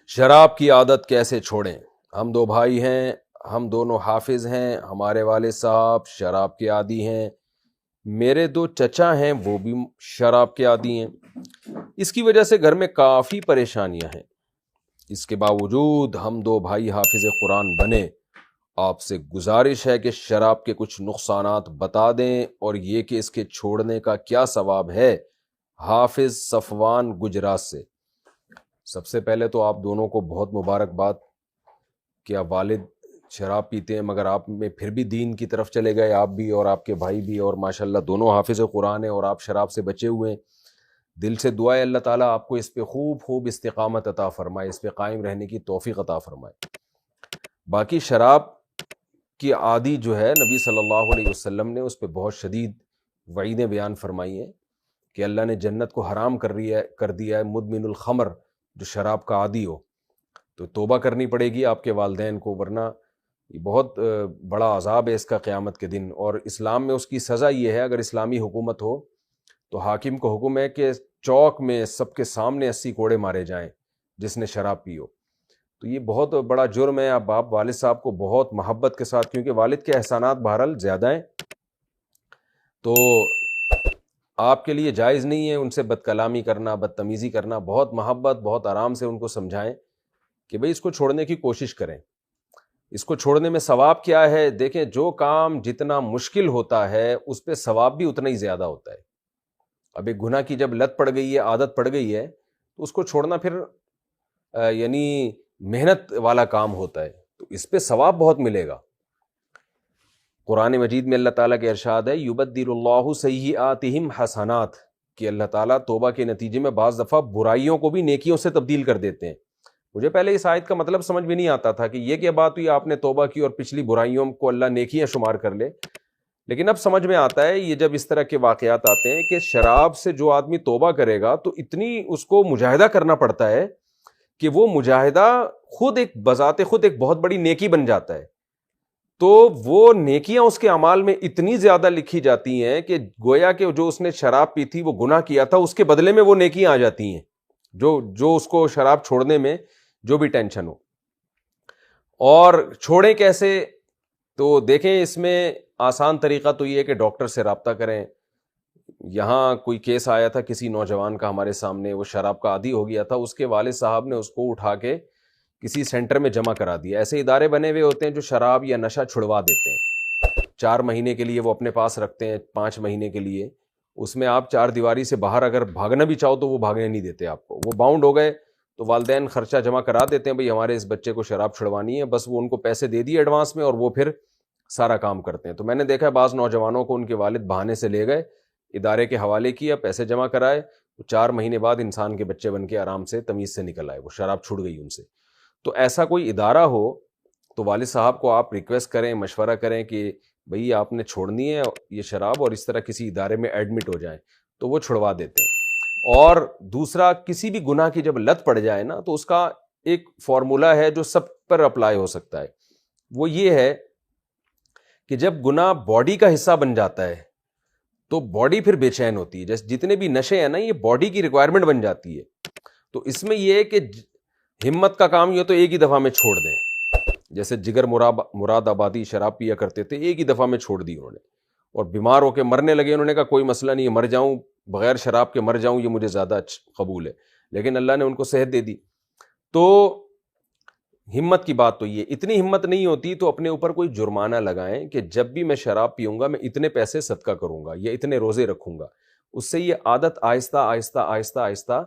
شراب کی عادت کیسے چھوڑیں؟ ہم دو بھائی ہیں، ہم دونوں حافظ ہیں، ہمارے والد صاحب شراب کے عادی ہیں، میرے دو چچا ہیں وہ بھی شراب کے عادی ہیں۔ اس کی وجہ سے گھر میں کافی پریشانیاں ہیں۔ اس کے باوجود ہم دو بھائی حافظ قرآن بنے، آپ سے گزارش ہے کہ شراب کے کچھ نقصانات بتا دیں اور یہ کہ اس کے چھوڑنے کا کیا ثواب ہے۔ حافظ صفوان گجرات سے۔ سب سے پہلے تو آپ دونوں کو بہت مبارکباد کہ آپ والد شراب پیتے ہیں مگر آپ میں پھر بھی دین کی طرف چلے گئے، آپ بھی اور آپ کے بھائی بھی، اور ماشاءاللہ دونوں حافظ قرآن ہیں اور آپ شراب سے بچے ہوئے ہیں۔ دل سے دعا ہے اللہ تعالیٰ آپ کو اس پہ خوب استقامت عطا فرمائے، اس پہ قائم رہنے کی توفیق عطا فرمائے۔ باقی شراب کی عادی جو ہے نبی صلی اللہ علیہ وسلم نے اس پہ بہت شدید وعیدیں بیان فرمائی ہیں کہ اللہ نے جنت کو حرام کر دیا ہے مدمن الخمر، جو شراب کا عادی ہو۔ تو توبہ کرنی پڑے گی آپ کے والدین کو، ورنہ یہ بہت بڑا عذاب ہے اس کا قیامت کے دن۔ اور اسلام میں اس کی سزا یہ ہے، اگر اسلامی حکومت ہو تو حاکم کو حکم ہے کہ چوک میں سب کے سامنے 80 کوڑے مارے جائیں جس نے شراب پی ہو۔ تو یہ بہت بڑا جرم ہے۔ اب آپ والد صاحب کو بہت محبت کے ساتھ، کیونکہ والد کے احسانات بہرحال زیادہ ہیں، تو آپ کے لیے جائز نہیں ہے ان سے بد کلامی کرنا، بدتمیزی کرنا۔ بہت محبت، بہت آرام سے ان کو سمجھائیں کہ بھئی اس کو چھوڑنے کی کوشش کریں۔ اس کو چھوڑنے میں ثواب کیا ہے؟ دیکھیں، جو کام جتنا مشکل ہوتا ہے اس پہ ثواب بھی اتنا ہی زیادہ ہوتا ہے۔ اب ایک گناہ کی جب لت پڑ گئی ہے، عادت پڑ گئی ہے، تو اس کو چھوڑنا پھر یعنی محنت والا کام ہوتا ہے، تو اس پہ ثواب بہت ملے گا۔ قرآن مجید میں اللہ تعالیٰ کے ارشاد ہے یبدل اللہ سیئاتہم حسنات، کہ اللہ تعالیٰ توبہ کے نتیجے میں بعض دفعہ برائیوں کو بھی نیکیوں سے تبدیل کر دیتے ہیں۔ مجھے پہلے اس آیت کا مطلب سمجھ بھی نہیں آتا تھا کہ یہ کیا بات ہوئی، آپ نے توبہ کی اور پچھلی برائیوں کو اللہ نیکیاں شمار کر لے، لیکن اب سمجھ میں آتا ہے یہ جب اس طرح کے واقعات آتے ہیں کہ شراب سے جو آدمی توبہ کرے گا تو اتنی اس کو مجاہدہ کرنا پڑتا ہے کہ وہ مجاہدہ خود ایک بذات خود ایک بہت بڑی نیکی بن جاتا ہے۔ تو وہ نیکیاں اس کے اعمال میں اتنی زیادہ لکھی جاتی ہیں کہ گویا کہ جو اس نے شراب پی تھی، وہ گناہ کیا تھا، اس کے بدلے میں وہ نیکیاں آ جاتی ہیں، جو اس کو شراب چھوڑنے میں جو بھی ٹینشن ہو۔ اور چھوڑیں کیسے؟ تو دیکھیں، اس میں آسان طریقہ تو یہ ہے کہ ڈاکٹر سے رابطہ کریں۔ یہاں کوئی کیس آیا تھا کسی نوجوان کا ہمارے سامنے، وہ شراب کا عادی ہو گیا تھا، اس کے والد صاحب نے اس کو اٹھا کے کسی سینٹر میں جمع کرا دیا۔ ایسے ادارے بنے ہوئے ہوتے ہیں جو شراب یا نشہ چھڑوا دیتے ہیں، 4 مہینے کے لیے وہ اپنے پاس رکھتے ہیں، 5 مہینے کے لیے۔ اس میں آپ 4 دیواری سے باہر اگر بھاگنا بھی چاہو تو وہ بھاگنے نہیں دیتے آپ کو۔ وہ باؤنڈ ہو گئے تو والدین خرچہ جمع کرا دیتے ہیں، بھئی ہمارے اس بچے کو شراب چھڑوانی ہے، بس وہ ان کو پیسے دے دیے ایڈوانس میں اور وہ پھر سارا کام کرتے ہیں۔ تو میں نے دیکھا ہے بعض نوجوانوں کو ان کے والد بہانے سے لے گئے، ادارے کے حوالے کیا، پیسے جمع کرائے، 4 مہینے بعد انسان کے بچے بن کے آرام سے تمیز سے نکل آئے، وہ شراب چھوٹ گئی ان سے۔ تو ایسا کوئی ادارہ ہو تو والد صاحب کو آپ ریکویسٹ کریں، مشورہ کریں کہ بھئی آپ نے چھوڑنی ہے یہ شراب، اور اس طرح کسی ادارے میں ایڈمٹ ہو جائیں تو وہ چھڑوا دیتے ہیں۔ اور دوسرا، کسی بھی گناہ کی جب لت پڑ جائے نا تو اس کا ایک فارمولہ ہے جو سب پر اپلائی ہو سکتا ہے۔ وہ یہ ہے کہ جب گناہ باڈی کا حصہ بن جاتا ہے تو باڈی پھر بے چین ہوتی ہے۔ جیسے جتنے بھی نشے ہیں نا، یہ باڈی کی ریکوائرمنٹ بن جاتی ہے۔ تو اس میں یہ ہے کہ ہمت کا کام یہ ہو تو ایک ہی دفعہ میں چھوڑ دیں۔ جیسے جگر مراد آبادی شراب پیا کرتے تھے، ایک ہی دفعہ میں چھوڑ دی انہوں نے، اور بیمار ہو کے مرنے لگے، انہوں نے کہا کوئی مسئلہ نہیں ہے، مر جاؤں بغیر شراب کے، مر جاؤں یہ مجھے زیادہ قبول ہے، لیکن اللہ نے ان کو صحت دے دی۔ تو ہمت کی بات تو یہ، اتنی ہمت نہیں ہوتی تو اپنے اوپر کوئی جرمانہ لگائیں کہ جب بھی میں شراب پیوں گا میں اتنے پیسے صدقہ کروں گا یا اتنے روزے رکھوں گا۔ اس سے یہ عادت آہستہ آہستہ آہستہ آہستہ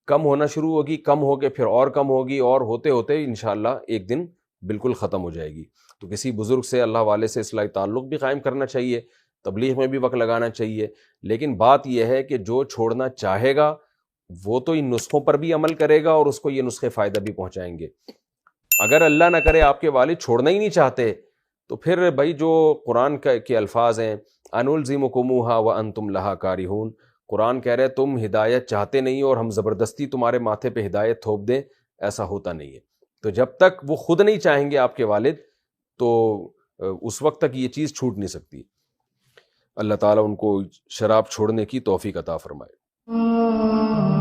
کم ہونا شروع ہوگی، کم ہو کے پھر اور کم ہوگی، اور ہوتے ہوتے انشاءاللہ ایک دن بالکل ختم ہو جائے گی۔ تو کسی بزرگ سے، اللہ والے سے اصلاحی تعلق بھی قائم کرنا چاہیے، تبلیغ میں بھی وقت لگانا چاہیے، لیکن بات یہ ہے کہ جو چھوڑنا چاہے گا وہ تو ان نسخوں پر بھی عمل کرے گا اور اس کو یہ نسخے فائدہ بھی پہنچائیں گے۔ اگر اللہ نہ کرے آپ کے والد چھوڑنا ہی نہیں چاہتے تو پھر بھائی جو قرآن کے الفاظ ہیں انلزمکموہا وانتم لہا کارہون، قرآن کہہ رہے تم ہدایت چاہتے نہیں اور ہم زبردستی تمہارے ماتھے پہ ہدایت تھوپ دیں، ایسا ہوتا نہیں ہے۔ تو جب تک وہ خود نہیں چاہیں گے آپ کے والد تو اس وقت تک یہ چیز چھوٹ نہیں سکتی۔ اللہ تعالیٰ ان کو شراب چھوڑنے کی توفیق عطا فرمائے۔